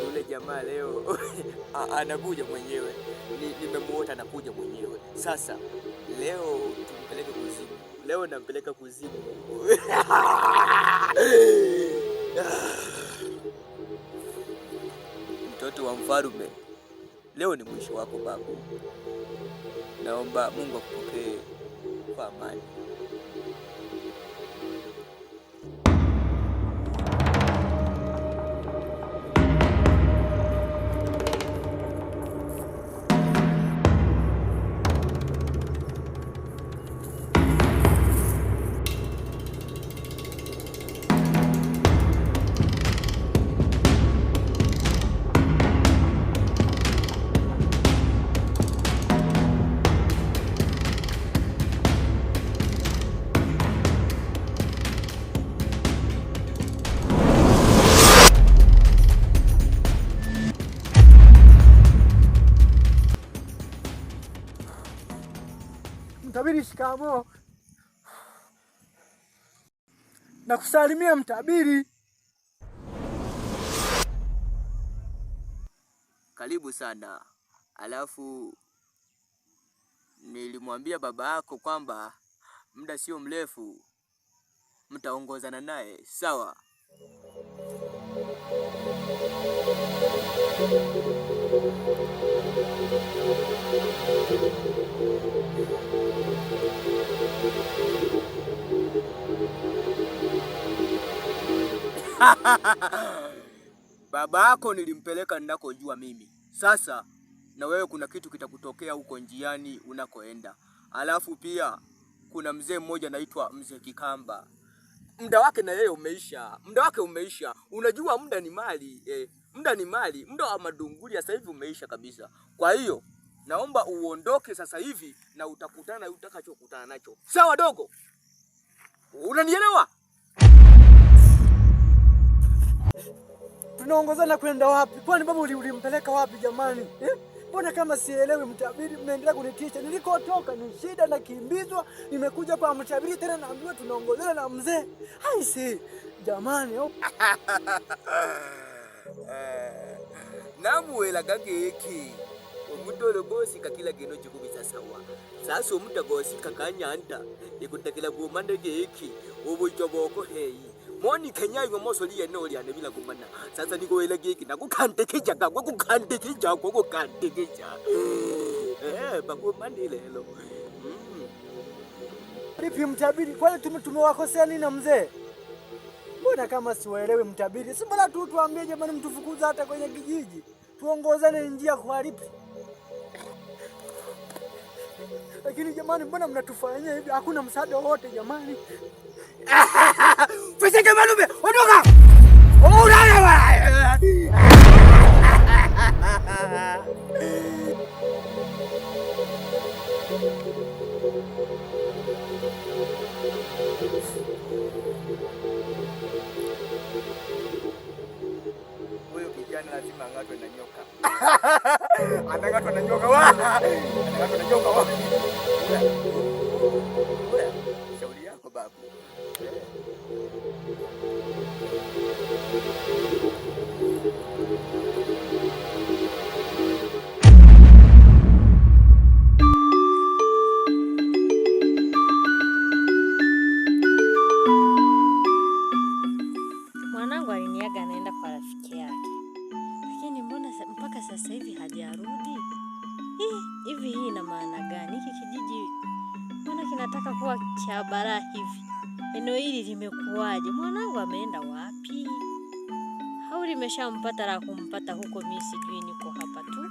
Yule jamaa leo anakuja mwenyewe, nimemuota anakuja mwenyewe. Sasa leo tumpeleke kuzimu, leo nampeleka kuzimu. Mtoto wa mfalme, leo ni mwisho wako babu. Naomba Mungu akupokee kwa amani. Mtabiri, shikamoo. Nakusalimia mtabiri. Karibu sana. Alafu nilimwambia baba yako kwamba muda sio mrefu mtaongozana naye, sawa? Baba yako nilimpeleka ninakojua mimi. Sasa na wewe kuna kitu kitakutokea huko njiani unakoenda. Alafu pia kuna mzee mmoja anaitwa Mzee Kikamba. Muda wake na yeye umeisha. Muda wake umeisha. Unajua muda ni mali. Muda ni mali. Muda wa madunguli sasa hivi umeisha kabisa. Kwa hiyo naomba uondoke sasa hivi na utakutana na utakachokutana nacho. Sawa dogo? Unanielewa? Tunaongozana kwenda wapi? Kwani baba ulimpeleka wapi jamani? Mbona kama sielewi mtabiri, mnaendelea kunitisha. Nilikotoka ni shida, nakimbizwa, nimekuja kwa mtabiri tena naambiwa tunaongozana na mzee. Haisi jamani. Namuwela gageki omutolo gosi kakila geno chikubisa sawa. Sasa omutagosi kakanyanda ikutakila gumande geki obucho boko heyi moni Kenya ngomoso liye no liane bila kumana. Sasa nikuwela geki nakukandikija gakwe kukandikija kwa kukandikija bakumani lelo. Vipi mtabiri, kwani tumewakosea nini na mzee? Mbona kama siwaelewi mtabiri? Si bora tu tuambie jamani, mtufukuza hata kwenye kijiji. Tuongozane njia kwa lipi? Lakini jamani, mbona mnatufanyia hivi? Hakuna msaada wote jamani. Fisike malume, ondoka! Ulala wala! Huyo kijana lazima angatwe na nyoka. Anangatwa na nyoka wa! Anangatwa na nyoka wa! Shauri yako babu. Mwanangu aliniaga anaenda kwa rafiki yake. Lakini mbona mpaka sasa hivi hajarudi? Hivi hii ina maana gani? Hiki kijiji mbona kinataka kuwa cha balaa hivi? Eneo hili limekuwaje? Mwanangu ameenda wapi? Au limeshampata la kumpata huko, mimi sijui, niko hapa tu.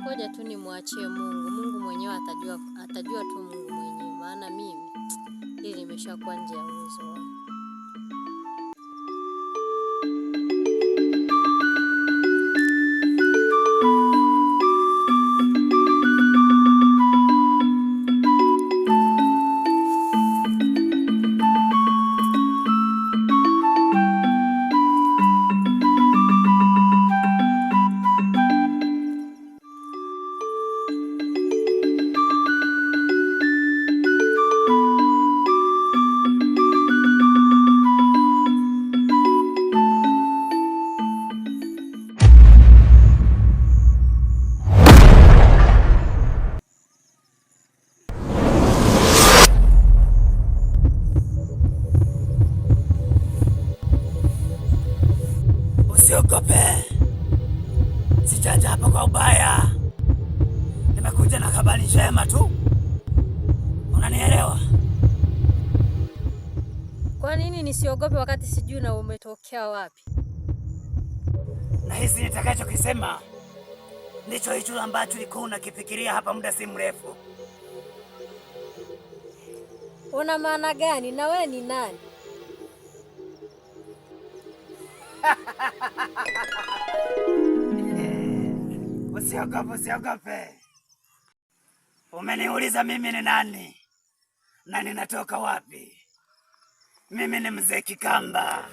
ngoja tu nimwachie Mungu. Mungu mwenyewe atajua tu Mungu mwenyewe, maana mimi hili limeshakuwa nje ya uwezo wangu. Usiogope, sijaja hapa kwa ubaya, nimekuja na habari njema tu, unanielewa? Kwa nini nisiogope wakati sijui na umetokea wapi? Na hizi nitakachokisema ndicho hicho ambacho ulikuwa unakifikiria hapa muda si mrefu. Una maana gani? Na wewe ni nani? Usiogope. Umeniuliza mimi ni nani na ninatoka wapi? Mimi ni Mzee Kikamba,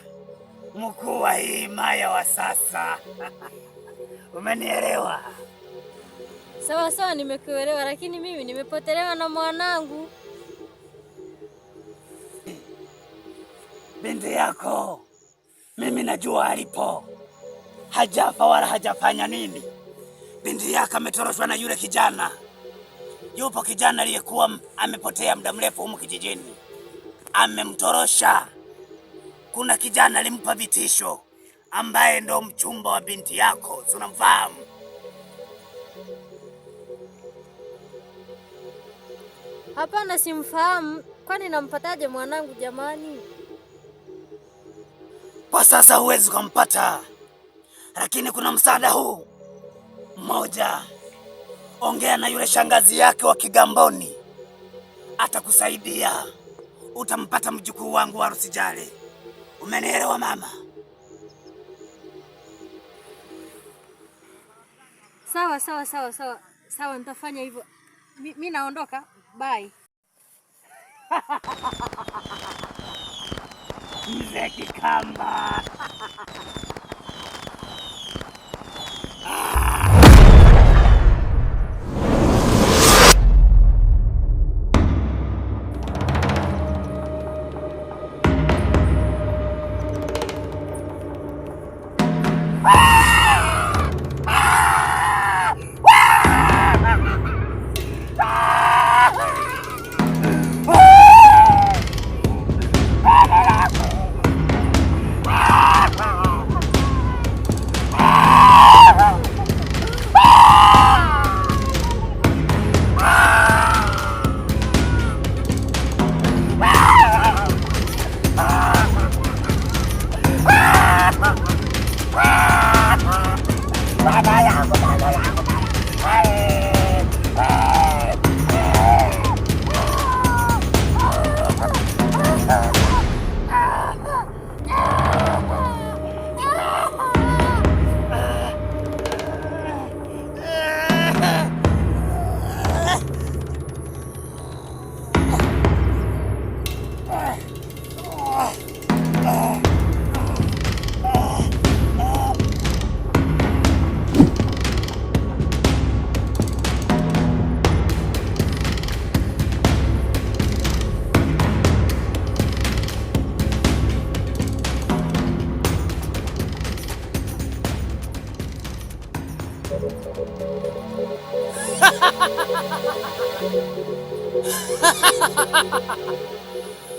mkuu wa hii himaya wa sasa. Umenielewa? Sawa, nimekuelewa, lakini mimi nimepotelewa na mwanangu. Binti yako mimi najua alipo, hajafa wala hajafanya nini. Binti yako ametoroshwa na yule kijana. Yupo kijana aliyekuwa amepotea muda mrefu humu kijijini, amemtorosha. Kuna kijana alimpa vitisho ambaye ndo mchumba wa binti yako, unamfahamu? Hapana, simfahamu. Kwani nampataje mwanangu jamani? Kwa sasa huwezi kumpata, lakini kuna msaada huu mmoja. Ongea na yule shangazi yake wa Kigamboni, atakusaidia. Utampata mjukuu wangu wa Rusijale. Umenielewa mama? Sawa, nitafanya hivyo. Mimi naondoka. Bye. Mzee Kikamba.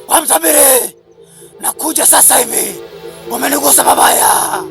Wamtabiri, nakuja sasa hivi. Umenigusa babaya.